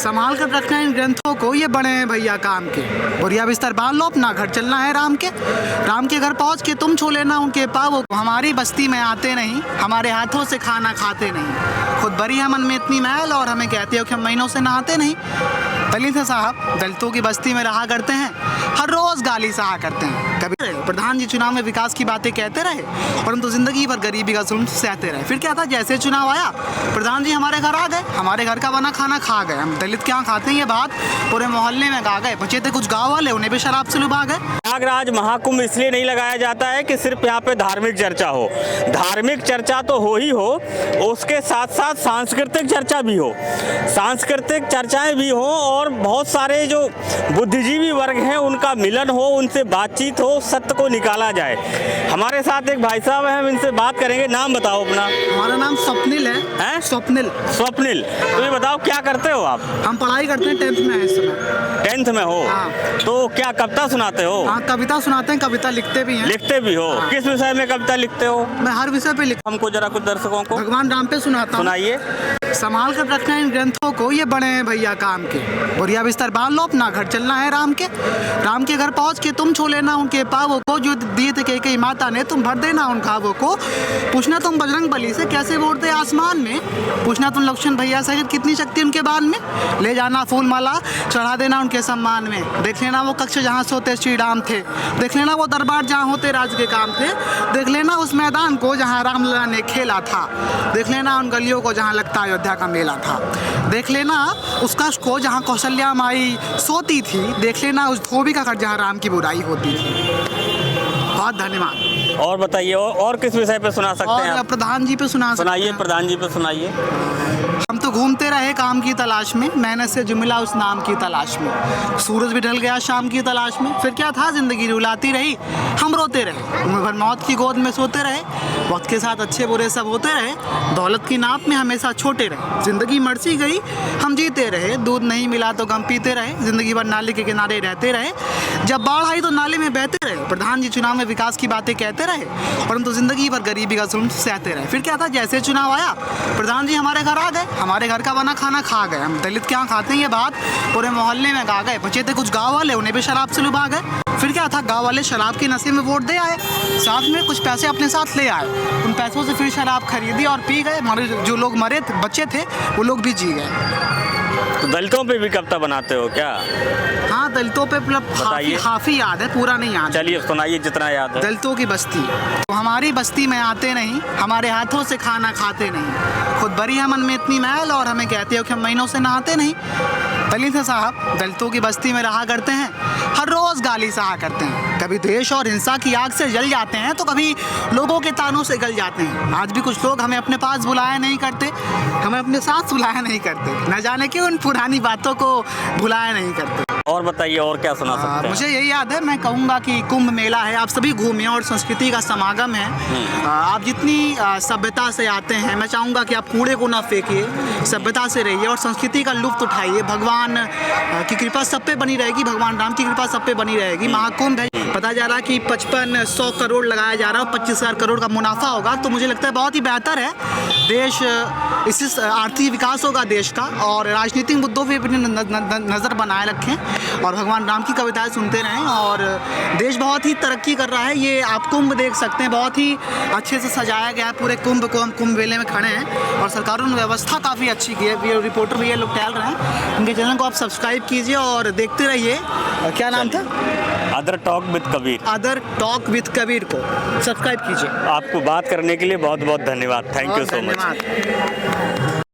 संभाल कर रखना इन ग्रंथों को, ये बड़े हैं भैया काम के। बोरिया बिस्तर बांध लो, अपना घर चलना है राम के घर पहुँच के तुम छू लेना उनके पाँव। हमारी बस्ती में आते नहीं, हमारे हाथों से खाना खाते नहीं। खुद बड़ी है मन में इतनी मैल और हमें कहते हो कि हम महीनों से नहाते नहीं। दलित है साहब, दलितों की बस्ती में रहा करते हैं, हर रोज गाली सहा करते हैं। कभी प्रधान जी चुनाव में विकास की बातें कहते रहे, परंतु जिंदगी भर गरीबी का जुल्म सहते रहे। फिर क्या था, जैसे चुनाव आया प्रधान जी हमारे घर आ गए, हमारे घर का बना खाना खा गए। हम दलित क्या खाते हैं ये बात पूरे मोहल्ले में गा गए। बचे थे कुछ गाँव वाले, उन्हें भी शराब से लुभा गए। प्रयागराज महाकुंभ इसलिए नहीं लगाया जाता है कि सिर्फ यहाँ पे धार्मिक चर्चा हो। धार्मिक चर्चा तो हो ही हो, उसके साथ साथ सांस्कृतिक चर्चा भी हो, सांस्कृतिक चर्चाएं भी हो और बहुत सारे जो बुद्धिजीवी वर्ग हैं उनका मिलन हो, उनसे बातचीत हो, सत्य को निकाला जाए। हमारे साथ एक भाई साहब हैं, हम इनसे बात करेंगे। नाम बताओ अपना। हमारा नाम स्वप्निल है। स्वप्निल। स्वप्निल, तो ये बताओ क्या करते हो आप? हम पढ़ाई करते हैं, 10th में है इस समय। 10th में हो? हाँ। तो क्या कविता सुनाते हो? हाँ, कविता सुनाते हैं, कविता लिखते भी हैं। लिखते भी हो? हाँ। किस विषय में कविता लिखते हो? मैं हर विषय पे लिखता हूँ। हमको जरा कुछ दर्शकों को भगवान राम पे सुनाता हूँ। सुनाइए। संभाल कर रखना इन ग्रंथों को, ये बड़े हैं भैया काम के। बोरिया बिस्तर बांध लो, अपना घर चलना है राम के घर पहुँच के तुम छू लेना उनके पाँवों को, जो दिए थे कई माता ने, तुम भर देना उन खावों को। पूछना तुम बजरंग बली से कैसे बोलते आसमान में, पूछना तुम लक्ष्मण भैया से कितनी शक्ति उनके बाल में। ले जाना फूल माला चढ़ा देना उनके सम्मान में। देख लेना वो कक्ष जहाँ सोते श्री राम थे, देख लेना वो दरबार जहाँ होते राज के काम थे, देख लेना उस मैदान को जहाँ रामलला ने खेला था, देख लेना उन गलियों को जहाँ लगता अयोध्या का मेला था, देख लेना उस कक्ष को जहाँ कौशल्या माई सोती थी, देख लेना उस धोबी का घर जहाँ राम की बुराई होती थी। बहुत धन्यवाद। और बताइए, और किस विषय पे सुना सकते हैं आप? प्रधान जी पे सुनाइए। प्रधान जी पे सुनाइए। हम तो घूमते रहे काम की तलाश में, मेहनत से जो मिला उस नाम की तलाश में। सूरज भी ढल गया शाम की तलाश में, फिर क्या था जिंदगी रुलाती रही, हम रोते रहे। उम्र भर मौत की गोद में सोते रहे, वक्त के साथ अच्छे बुरे सब होते रहे। दौलत की नाप में हमेशा छोटे रहे, जिंदगी मरसी गई हम जीते रहे। दूध नहीं मिला तो गम पीते रहे, जिंदगी भर नाले के किनारे रहते रहे। जब बाढ़ आई तो नाले में बहते रहे। प्रधान जी चुनाव में विकास की बातें कहते रहे, परंतु जिंदगी भर गरीबी का जुल्म सहते रहे। फिर क्या था, जैसे चुनाव आया प्रधान जी हमारे घर आ गए, हमारे घर का बना खाना खा गए। हम दलित क्या खाते हैं ये बात पूरे मोहल्ले में गा गए। बचे थे कुछ गाँव वाले, उन्हें भी शराब से लुभा गए। फिर क्या था, गाँव वाले शराब के नशे में वोट दे आए, साथ में कुछ पैसे अपने साथ ले आए। उन पैसों से फिर शराब खरीदी और पी गए। हमारे जो लोग मरे बच्चे थे वो लोग भी जी गए। तो दलितों पे भी कविता बनाते हो क्या? हाँ, दलितों पे काफी याद है, पूरा नहीं याद। चलिए सुनाइए जितना याद है। दलितों की बस्ती, तो हमारी बस्ती में आते नहीं, हमारे हाथों से खाना खाते नहीं। खुद बड़ी है मन में इतनी मैल और हमें कहते हो कि हम महीनों से नहाते नहीं। दलित है साहब, दलितों की बस्ती में रहा करते हैं, हर रोज गाली सहा करते हैं। कभी द्वेष और हिंसा की आग से जल जाते हैं तो कभी लोगों के तानों से गल जाते हैं। आज भी कुछ लोग हमें अपने पास बुलाया नहीं करते, हमें अपने साथ बुलाया नहीं करते, न जाने क्यों उन पुरानी बातों को भुलाया नहीं करते। और बताइए, और क्या सुना सकते हैं? मुझे यही याद है, मैं कहूँगा कि कुंभ मेला है, आप सभी घूमिए और संस्कृति का समागम है। आप जितनी सभ्यता से आते हैं, मैं चाहूँगा कि आप कूड़े को ना फेंकिए, सभ्यता से रहिए और संस्कृति का लुत्फ उठाइए। भगवान की कृपा सब पे बनी रहेगी, भगवान राम की कृपा सब पे बनी रहेगी। महाकुंभ है, पता जा रहा कि 5500 करोड़ लगाया जा रहा है और 25,000 करोड़ का मुनाफा होगा, तो मुझे लगता है बहुत ही बेहतर है। देश इससे आर्थिक विकास होगा देश का, और राजनीतिक मुद्दों पर अपनी नज़र बनाए रखें और भगवान राम की कविताएं सुनते रहें। और देश बहुत ही तरक्की कर रहा है। ये आप कुंभ देख सकते हैं, बहुत ही अच्छे से सजाया गया है पूरे कुंभ को। हम कुंभ मेले में खड़े हैं और सरकारों ने व्यवस्था काफ़ी अच्छी की है। ये रिपोर्टर भी ये लोग टहल रहे हैं, उनके चैनल को आप सब्सक्राइब कीजिए और देखते रहिए। क्या नाम था? Other talk with Kabir. Other talk with Kabir को सब्सक्राइब कीजिए। आपको बात करने के लिए बहुत बहुत धन्यवाद। Thank you so much.